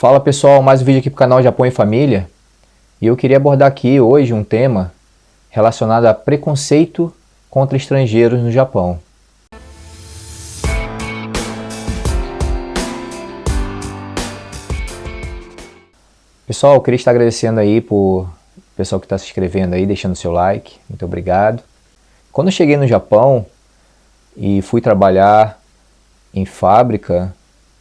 Fala pessoal, mais um vídeo aqui para o canal Japão em Família. E eu queria abordar aqui hoje um tema relacionado a preconceito contra estrangeiros no Japão. Pessoal, eu queria estar agradecendo aí por pessoal que está se inscrevendo aí, deixando seu like, muito obrigado. Quando eu cheguei no Japão e fui trabalhar em fábrica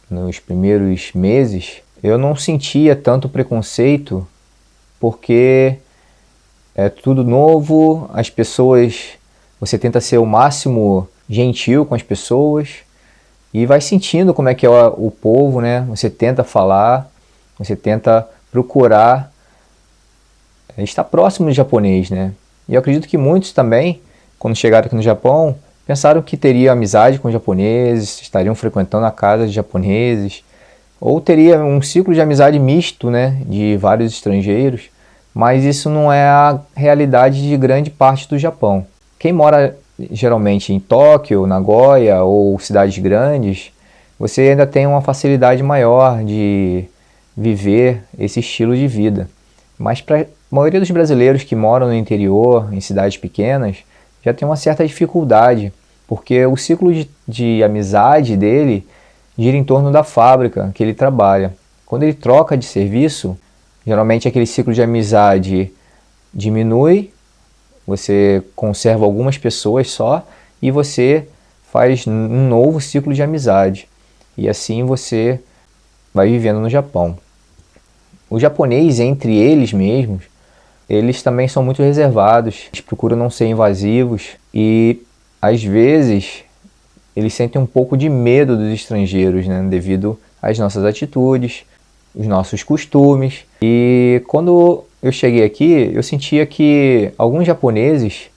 nos primeiros meses, eu não sentia tanto preconceito porque é tudo novo, as pessoas, você tenta ser o máximo gentil com as pessoas e vai sentindo como é que é o povo, né? Você tenta falar, você tenta procurar estar próximo do japonês, né? E eu acredito que muitos também, quando chegaram aqui no Japão, pensaram que teria amizade com japoneses, estariam frequentando a casa de japoneses, ou teria um ciclo de amizade misto, né, de vários estrangeiros, mas isso não é a realidade de grande parte do Japão. Quem mora geralmente em Tóquio, Nagoya ou cidades grandes, você ainda tem uma facilidade maior de viver esse estilo de vida. Mas para a maioria dos brasileiros que moram no interior, em cidades pequenas, já tem uma certa dificuldade, porque o ciclo de amizade dele gira em torno da fábrica que ele trabalha. Quando ele troca de serviço, geralmente aquele ciclo de amizade diminui, você conserva algumas pessoas só e você faz um novo ciclo de amizade. E assim você vai vivendo no Japão. O japonês, entre eles mesmos, eles também são muito reservados, eles procuram não ser invasivos e às vezes eles sentem um pouco de medo dos estrangeiros, né, devido às nossas atitudes, os nossos costumes. E quando eu cheguei aqui, eu sentia que alguns japoneses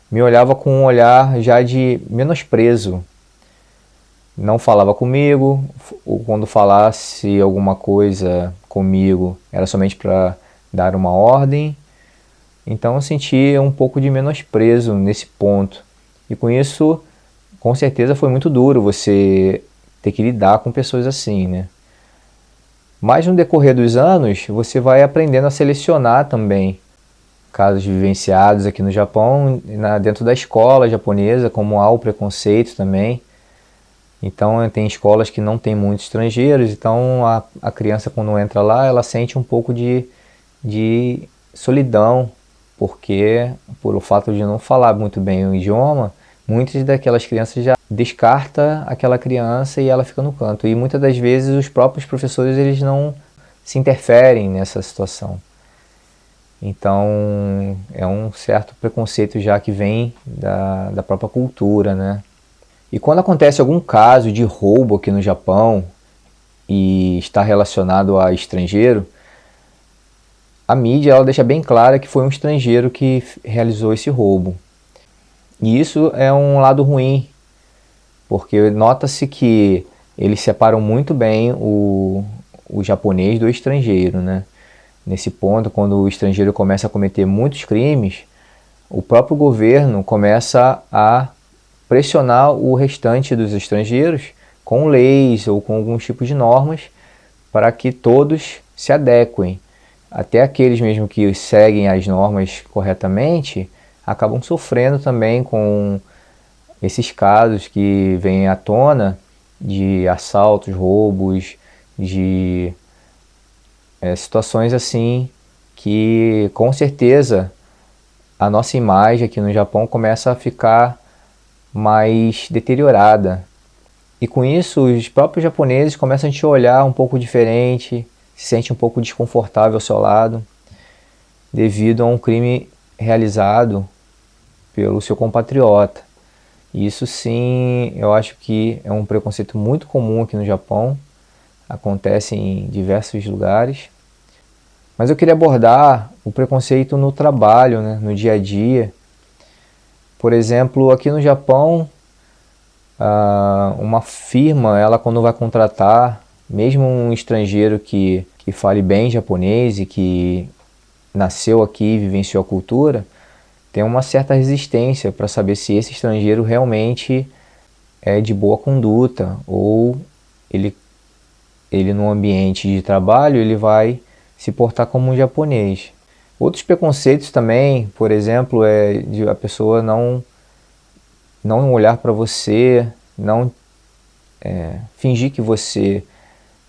me olhavam com um olhar já de menosprezo. Não falava comigo, ou quando falasse alguma coisa comigo, era somente para dar uma ordem. Então eu sentia um pouco de menosprezo nesse ponto. E com isso, com certeza foi muito duro você ter que lidar com pessoas assim, né? Mas no decorrer dos anos, você vai aprendendo a selecionar também casos vivenciados aqui no Japão, dentro da escola japonesa, como há o preconceito também. Então tem escolas que não tem muitos estrangeiros, então a criança quando entra lá, ela sente um pouco de solidão, porque por o fato de não falar muito bem o idioma, muitas daquelas crianças já descarta aquela criança e ela fica no canto. E muitas das vezes os próprios professores eles não se interferem nessa situação. Então é um certo preconceito já que vem da própria cultura, né? E quando acontece algum caso de roubo aqui no Japão e está relacionado a estrangeiro, a mídia ela deixa bem clara que foi um estrangeiro que realizou esse roubo. E isso é um lado ruim, porque nota-se que eles separam muito bem o japonês do estrangeiro, né? Nesse ponto, quando o estrangeiro começa a cometer muitos crimes, o próprio governo começa a pressionar o restante dos estrangeiros com leis ou com alguns tipos de normas para que todos se adequem. Até aqueles mesmo que seguem as normas corretamente acabam sofrendo também com esses casos que vêm à tona de assaltos, roubos, de situações assim que com certeza a nossa imagem aqui no Japão começa a ficar mais deteriorada. E com isso os próprios japoneses começam a te olhar um pouco diferente, se sente um pouco desconfortável ao seu lado, devido a um crime realizado pelo seu compatriota. E isso sim, eu acho que é um preconceito muito comum aqui no Japão, acontece em diversos lugares. Mas eu queria abordar o preconceito no trabalho, né, no dia a dia. Por exemplo, aqui no Japão, uma firma, ela quando vai contratar, mesmo um estrangeiro que fale bem japonês e que nasceu aqui e vivenciou a cultura, tem uma certa resistência para saber se esse estrangeiro realmente é de boa conduta ou ele ele no ambiente de trabalho, ele vai se portar como um japonês. Outros preconceitos também, por exemplo, é de a pessoa não olhar para você, não fingir que você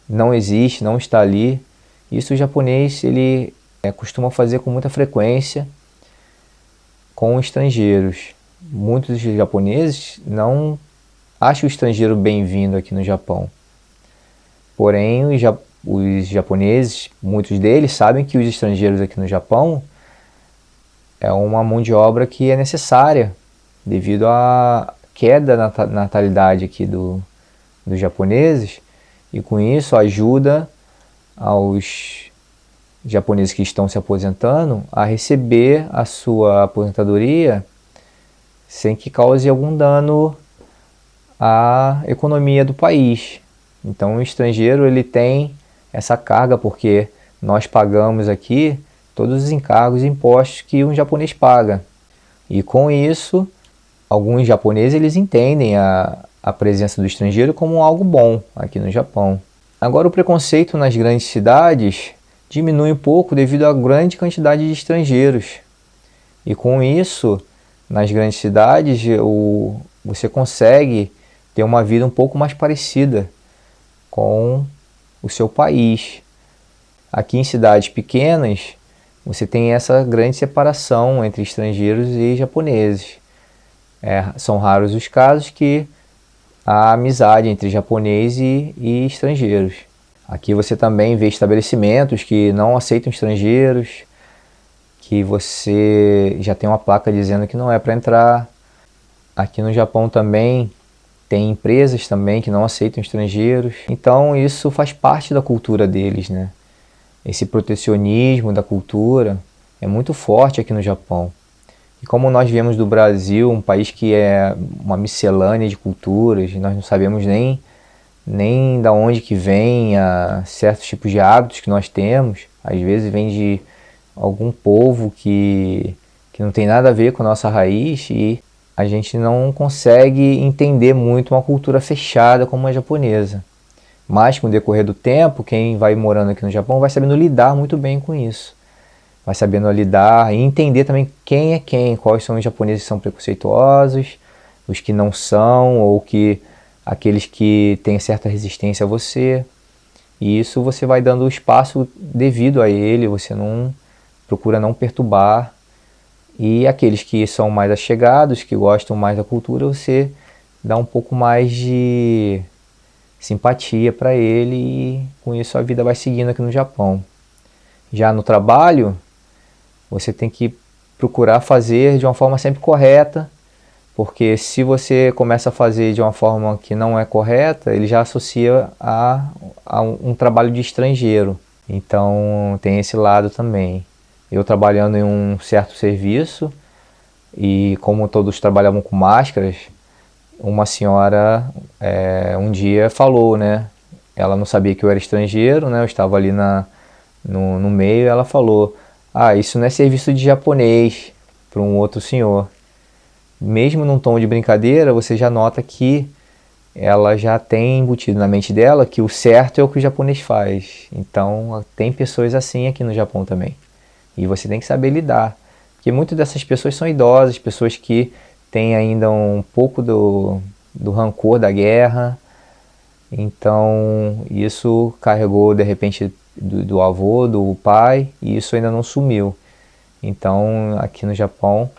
não existe, não está ali. Isso o japonês ele costuma fazer com muita frequência com estrangeiros. Muitos japoneses não acham o estrangeiro bem-vindo aqui no Japão. Porém, os japoneses, muitos deles, sabem que os estrangeiros aqui no Japão é uma mão de obra que é necessária devido à queda na natalidade aqui dos japoneses, e com isso ajuda aos japoneses que estão se aposentando a receber a sua aposentadoria sem que cause algum dano à economia do país. Então o estrangeiro ele tem essa carga porque nós pagamos aqui todos os encargos e impostos que um japonês paga. E com isso, alguns japoneses eles entendem a presença do estrangeiro como algo bom aqui no Japão. Agora o preconceito nas grandes cidades diminui um pouco devido à grande quantidade de estrangeiros. E com isso, nas grandes cidades, você consegue ter uma vida um pouco mais parecida com o seu país. Aqui em cidades pequenas, você tem essa grande separação entre estrangeiros e japoneses. São raros os casos que há amizade entre japonês e estrangeiros. Aqui você também vê estabelecimentos que não aceitam estrangeiros, que você já tem uma placa dizendo que não é para entrar. Aqui no Japão também tem empresas também que não aceitam estrangeiros. Então isso faz parte da cultura deles, né? Esse protecionismo da cultura é muito forte aqui no Japão. E como nós viemos do Brasil, um país que é uma miscelânea de culturas, nós não sabemos nem da onde que vem certos tipos de hábitos que nós temos. Às vezes vem de algum povo que não tem nada a ver com a nossa raiz, e a gente não consegue entender muito uma cultura fechada como a japonesa. Mas com o decorrer do tempo, quem vai morando aqui no Japão vai sabendo lidar muito bem com isso. Vai sabendo lidar e entender também quem é quem, quais são os japoneses que são preconceituosos, os que não são, ou aqueles que têm certa resistência a você. E isso você vai dando o espaço devido a ele, você não procura não perturbar. E aqueles que são mais achegados, que gostam mais da cultura, você dá um pouco mais de simpatia para ele, e com isso a vida vai seguindo aqui no Japão. Já no trabalho, você tem que procurar fazer de uma forma sempre correta, porque se você começa a fazer de uma forma que não é correta, ele já associa a um trabalho de estrangeiro. Então tem esse lado também. Eu trabalhando em um certo serviço, e como todos trabalhavam com máscaras, uma senhora um dia falou, né? Ela não sabia que eu era estrangeiro, né? Eu estava ali no meio, e ela falou: "Ah, isso não é serviço de japonês", para um outro senhor. Mesmo num tom de brincadeira, você já nota que ela já tem embutido na mente dela que o certo é o que o japonês faz. Então tem pessoas assim aqui no Japão também. E você tem que saber lidar. Porque muitas dessas pessoas são idosas, pessoas que têm ainda um pouco do rancor da guerra. Então isso carregou de repente do avô, do pai, e isso ainda não sumiu. Então aqui no Japão,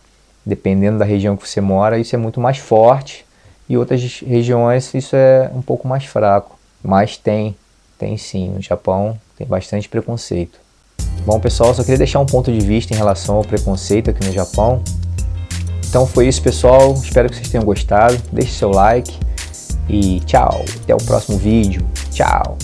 dependendo da região que você mora, isso é muito mais forte, e outras regiões isso é um pouco mais fraco. Mas tem sim, no Japão tem bastante preconceito. Bom pessoal, só queria deixar um ponto de vista em relação ao preconceito aqui no Japão. Então foi isso pessoal, espero que vocês tenham gostado, deixe seu like e tchau, até o próximo vídeo, tchau!